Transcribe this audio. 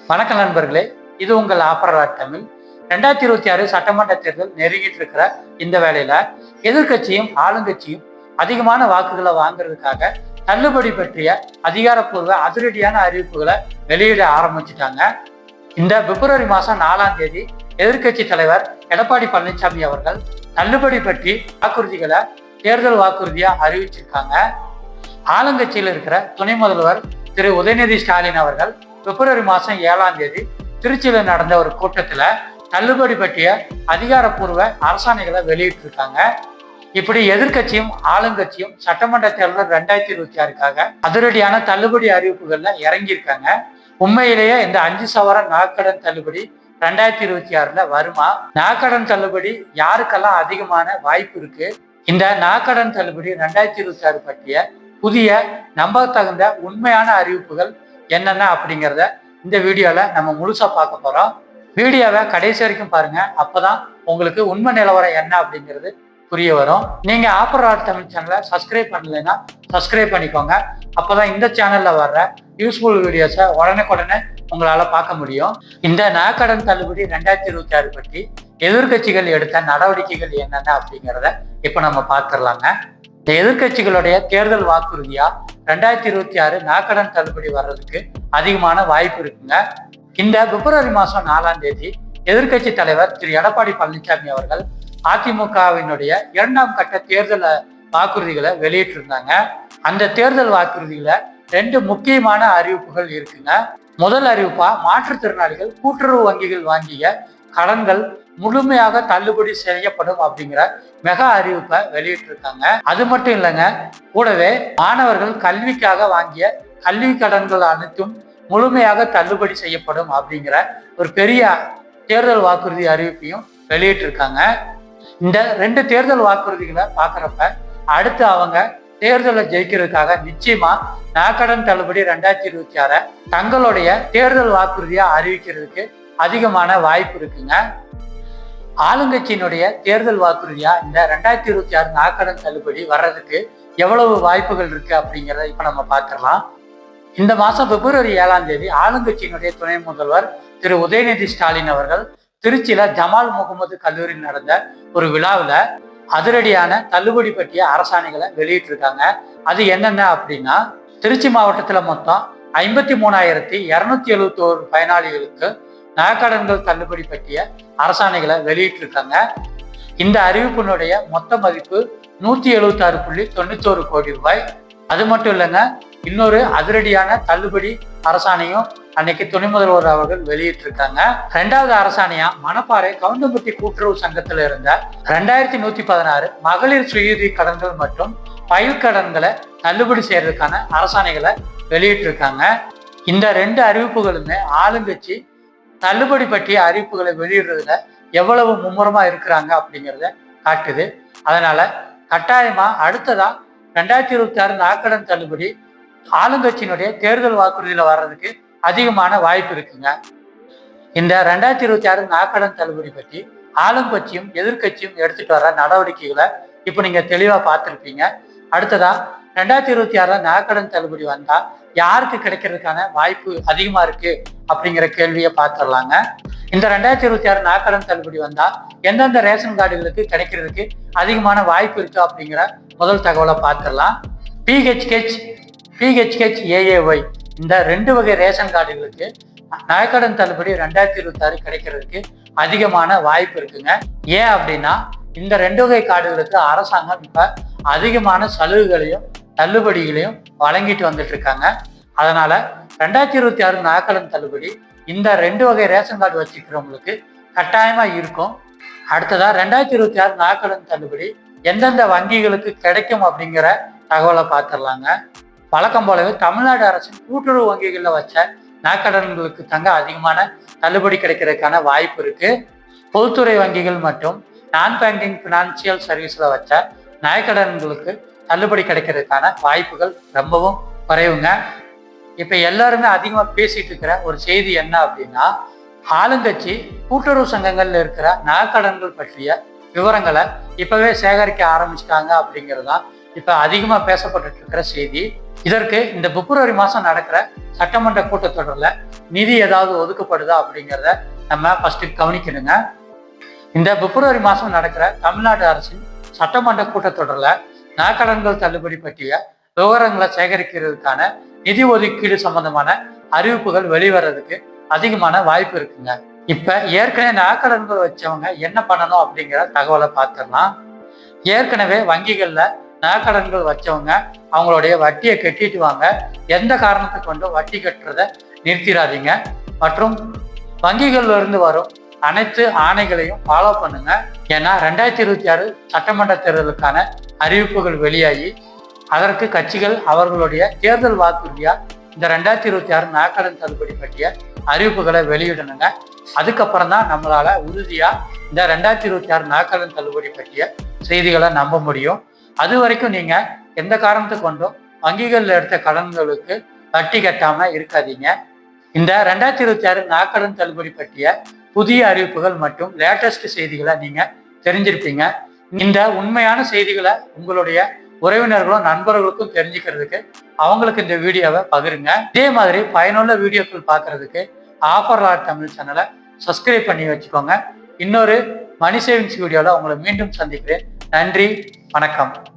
வணக்கம் நண்பர்களே, இது உங்கள் ஆப்பரராட் தமிழ். 2026 சட்டமன்ற தேர்தல் நெருங்கிட்டு இருக்கிற இந்த வேளையில எதிர்கட்சியும் ஆளுங்கட்சியும் அதிகமான வாக்குகளை வாங்குறதுக்காக தள்ளுபடி பற்றிய அதிகாரப்பூர்வ அதிரடியான அறிவிப்புகளை வெளியிட ஆரம்பிச்சுட்டாங்க. இந்த பிப்ரவரி மாதம் 4ஆம் தேதி எதிர்கட்சி தலைவர் எடப்பாடி பழனிசாமி அவர்கள் தள்ளுபடி பற்றி வாக்குறுதிகளை தேர்தல் வாக்குறுதியா அறிவிச்சிருக்காங்க. ஆளுங்கட்சியில் இருக்கிற துணை முதல்வர் திரு உதயநிதி ஸ்டாலின் அவர்கள் பிப்ரவரி மாதம் 7ஆம் தேதி திருச்சியில் நடந்த ஒரு கூட்டத்தில் தள்ளுபடி பற்றிய அதிகாரப்பூர்வ அரசாணைகளை வெளியிட்டிருக்காங்க. இப்படி எதிர்கட்சியும் ஆளுங்கட்சியும் சட்டமன்ற தேர்தல் 2026க்காக அதிரடியான தள்ளுபடி அறிவிப்புகள்ல இறங்கியிருக்காங்க. உண்மையிலேயே இந்த 5 சவரன் நகைக்கடன் தள்ளுபடி 2026ல வருமா? நகைக்கடன் தள்ளுபடி யாருக்கெல்லாம் அதிகமான வாய்ப்பு இருக்கு? இந்த நகைக்கடன் தள்ளுபடி 2026 பற்றிய புதிய நம்பத்தகுந்த உண்மையான அறிவிப்புகள் என்னென்ன அப்படிங்கிறத இந்த வீடியோல நம்ம முழுசா பார்க்க போறோம். வீடியோவை கடைசி வரைக்கும் பாருங்க, அப்பதான் உங்களுக்கு உண்மை நிலவரம் என்ன அப்படிங்கிறது புரிய வரும். நீங்க ஆப்பரராட் தமிழ் சேனலை சப்ஸ்கிரைப் பண்ணலைன்னா சப்ஸ்கிரைப் பண்ணிக்கோங்க. அப்பதான் இந்த சேனல்ல வர்ற யூஸ்ஃபுல் வீடியோஸை உடனே உங்களால பார்க்க முடியும். இந்த நகைக்கடன் தள்ளுபடி 2026 பற்றி எதிர்கட்சிகள் எடுத்த நடவடிக்கைகள் என்னென்ன அப்படிங்கிறத இப்ப நம்ம பார்த்துடலாங்க. இந்த எதிர்கட்சிகளுடைய தேர்தல் வாக்குறுதியா 2026 நகைக்கடன் தள்ளுபடி வர்றதுக்கு அதிகமான வாய்ப்பு இருக்குங்க. இந்த பிப்ரவரி மாதம் 4ஆம் தேதி எதிர்கட்சி தலைவர் திரு எடப்பாடி பழனிசாமி அவர்கள் அதிமுகவினுடைய 2ஆம் கட்ட தேர்தல் வாக்குறுதிகளை வெளியிட்டிருந்தாங்க. அந்த தேர்தல் வாக்குறுதியில 2 முக்கியமான அறிவிப்புகள் இருக்குங்க. முதல் அறிவிப்பா மாற்றுத்திறனாளிகள் கூட்டுறவு வங்கிகள் வாங்கிய கடன்கள் முழுமையாக தள்ளுபடி செய்யப்படும் அப்படிங்கிற மெகா அறிவிப்பை வெளியிட்டிருக்காங்க. அது மட்டும் இல்லைங்க, கூடவே மாணவர்கள் கல்விக்காக வாங்கிய கல்வி கடன்கள் அனைத்தும் முழுமையாக தள்ளுபடி செய்யப்படும் அப்படிங்கிற ஒரு பெரிய தேர்தல் வாக்குறுதி அறிவிப்பையும் வெளியிட்டிருக்காங்க. இந்த 2 தேர்தல் வாக்குறுதிகளை பார்க்குறப்ப அடுத்து அவங்க தேர்தலை ஜெயிக்கிறதுக்காக நிச்சயமா நகைக்கடன் தள்ளுபடி 2026 தங்களுடைய தேர்தல் வாக்குறுதியா அறிவிக்கிறதுக்கு அதிகமான வாய்ப்பு இருக்குங்க. ஆளுங்கட்சியினுடைய தேர்தல் வாக்குறுதியா இந்த 2026 நகைக்கடன் தள்ளுபடி வர்றதுக்கு எவ்வளவு வாய்ப்புகள் இருக்கு அப்படிங்கிறத இப்ப நம்ம பார்க்கலாம். இந்த மாசம் பிப்ரவரி 7ஆம் தேதி ஆளுங்கட்சியினுடைய துணை முதல்வர் திரு உதயநிதி ஸ்டாலின் அவர்கள் திருச்சியில ஜமால் முகமது கல்லூரியில் நடந்த ஒரு விழாவில் அதிரடியான தள்ளுபடி பற்றிய அரசாணைகளை வெளியிட்டிருக்காங்க. அது என்னென்ன அப்படின்னா, திருச்சி மாவட்டத்துல மொத்தம் 53,271 பயனாளிகளுக்கு நகைக்கடன்கள் தள்ளுபடி பற்றிய அரசாணைகளை வெளியிட்டிருக்காங்க. இந்த அறிவிப்பினுடைய மொத்த மதிப்பு 176.91 கோடி ரூபாய். அது மட்டும் இல்லைங்க, இன்னொரு அதிரடியான தள்ளுபடி அரசாணையும் அன்னைக்கு துணை முதல்வர் அவர்கள் வெளியிட்டிருக்காங்க. 2வது அரசாணையா மணப்பாறை கவுண்டம்பட்டி கூட்டுறவு சங்கத்துல இருந்த 2116 மகளிர் சுயஉதவி கடன்கள் மற்றும் பயிர் கடன்களை தள்ளுபடி செய்யறதுக்கான அரசாணைகளை வெளியிட்டிருக்காங்க. இந்த 2 அறிவிப்புகளுமே ஆளுங்கட்சி தள்ளுபடி பற்றிய அறிவிப்புகளை வெளியிடுறதுல எவ்வளவு மும்முரமா இருக்கிறாங்க அப்படிங்கிறத காட்டுது. அதனால கட்டாயமா அடுத்ததா 2026 நகைக்கடன் தள்ளுபடி ஆளுங்கட்சியினுடைய தேர்தல் வாக்குறுதியில வர்றதுக்கு அதிகமான வாய்ப்பு இருக்குங்க. இந்த 2026 நகைக்கடன் தள்ளுபடி பற்றி ஆளுங்கட்சியும் எதிர்கட்சியும் எடுத்துட்டு வர நடவடிக்கைகளை இப்ப நீங்க தெளிவா பார்த்துருப்பீங்க. அடுத்ததா 2026 நகைக்கடன் தள்ளுபடி வந்தா யாருக்கு கிடைக்கிறதுக்கான வாய்ப்பு அதிகமா இருக்கு அப்படிங்கிற கேள்வியை பார்த்துடலாங்க. இந்த 2026 நகைக்கடன் தள்ளுபடி வந்தா எந்தெந்த ரேஷன் கார்டுகளுக்கு கிடைக்கிறதுக்கு அதிகமான வாய்ப்பு இருக்கு அப்படிங்கிற முதல் தகவலை பார்த்துடலாம். PHH AAY இந்த 2 வகை ரேஷன் கார்டுகளுக்கு நகைக்கடன் தள்ளுபடி 2026 கிடைக்கிறதுக்கு அதிகமான வாய்ப்பு இருக்குங்க. ஏன் அப்படின்னா, இந்த 2 வகை கார்டுகளுக்கு அரசாங்கம் இப்ப அதிகமான சலுகைகளையும் தள்ளுபடிகளையும் வழங்கிட்டு வந்துட்டு இருக்காங்க. அதனால 2026 நகைக்கடன் தள்ளுபடி இந்த 2 வகை ரேஷன் கார்டு வச்சுக்கிறவங்களுக்கு கட்டாயமா இருக்கும். அடுத்ததா 2026 நகைக்கடன் தள்ளுபடி எந்தெந்த வங்கிகளுக்கு கிடைக்கும் அப்படிங்கிற தகவலை பார்த்துடலாங்க. வழக்கம் போலவே தமிழ்நாடு அரசின் கூட்டுறவு வங்கிகளில் வச்ச நகைக்கடன்களுக்கு தங்க அதிகமான தள்ளுபடி கிடைக்கிறதுக்கான வாய்ப்பு இருக்கு. பொதுத்துறை வங்கிகள் மற்றும் நான் பேங்கிங் பினான்சியல் சர்வீஸ்ல வச்ச நகைக்கடன்களுக்கு தள்ளுபடி கிடைக்கிறதுக்கான வாய்ப்புகள் ரொம்பவும் குறைவுங்க. இப்ப எல்லாருமே அதிகமா பேசிட்டு இருக்கிற ஒரு செய்தி என்ன அப்படின்னா, ஆளுங்கட்சி கூட்டுறவு சங்கங்கள்ல இருக்கிற நகைக்கடன்கள் பற்றிய விவரங்களை இப்பவே சேகரிக்க ஆரம்பிச்சிட்டாங்க அப்படிங்கிறது தான் இப்ப அதிகமா பேசப்பட்டு இருக்கிற செய்தி. இதற்கு இந்த பிப்ரவரி மாசம் நடக்கிற சட்டமன்ற கூட்டத்தொடர்ல நிதி ஏதாவது ஒதுக்கப்படுதா அப்படிங்கிறத நம்ம ஃபர்ஸ்ட் கவனிக்கணுங்க. இந்த பிப்ரவரி மாசம் நடக்கிற தமிழ்நாடு அரசின் சட்டமன்ற கூட்டத்தொடர்ல நகைக்கடன்கள் தள்ளுபடி பற்றிய விவரங்களை சேகரிக்கிறதுக்கான நிதி ஒதுக்கீடு சம்பந்தமான அறிவிப்புகள் வெளிவரதுக்கு அதிகமான வாய்ப்பு இருக்குங்க. இப்ப ஏற்கனவே நகைக்கடன்கள் வச்சவங்க என்ன பண்ணணும் அப்படிங்கிற தகவலை பார்த்துடலாம். ஏற்கனவே வங்கிகள்ல நகைக்கடன்கள் வச்சவங்க அவங்களுடைய வட்டியை கட்டிட்டு வாங்க. எந்த காரணத்தை கொண்டும் வட்டி கட்டுறத நிறுத்திடாதீங்க. மற்றும் வங்கிகள்ல இருந்து வரும் அனைத்து ஆணைகளையும் ஃபாலோ பண்ணுங்க. ஏன்னா 2026 சட்டமன்ற தேர்தலுக்கான அறிவிப்புகள் வெளியாகி அதற்கு கட்சிகள் அவர்களுடைய தேர்தல் வாக்குறுதியா இந்த 2026 நகைக்கடன் தள்ளுபடி பற்றிய அறிவிப்புகளை வெளியிடணுங்க. அதுக்கப்புறம் தான் நம்மளால உறுதியா இந்த 2026 நகைக்கடன் தள்ளுபடி பற்றிய செய்திகளை நம்ப முடியும். அது வரைக்கும் நீங்க எந்த காரணத்தை கொண்டும் வங்கிகள்ல எடுத்த கடன்களுக்கு வட்டி கட்டாம இருக்காதீங்க. இந்த 2026 நகைக்கடன் தள்ளுபடி பற்றிய புதிய அறிவிப்புகள் மற்றும் லேட்டஸ்ட் செய்திகளை நீங்க தெரிஞ்சிருப்பீங்க. இந்த உண்மையான செய்திகளை உங்களுடைய உறவினர்களும் நண்பர்களுக்கும் தெரிஞ்சுக்கிறதுக்கு அவங்களுக்கு இந்த வீடியோவை பகிருங்க. இதே மாதிரி பயனுள்ள வீடியோக்கள் பார்க்கறதுக்கு ஆஃபர் லாட் தமிழ் சேனலை சப்ஸ்கிரைப் பண்ணி வச்சுக்கோங்க. இன்னொரு மணி சேவிங்ஸ் வீடியோவில் உங்களை மீண்டும் சந்திக்கிறேன். நன்றி, வணக்கம்.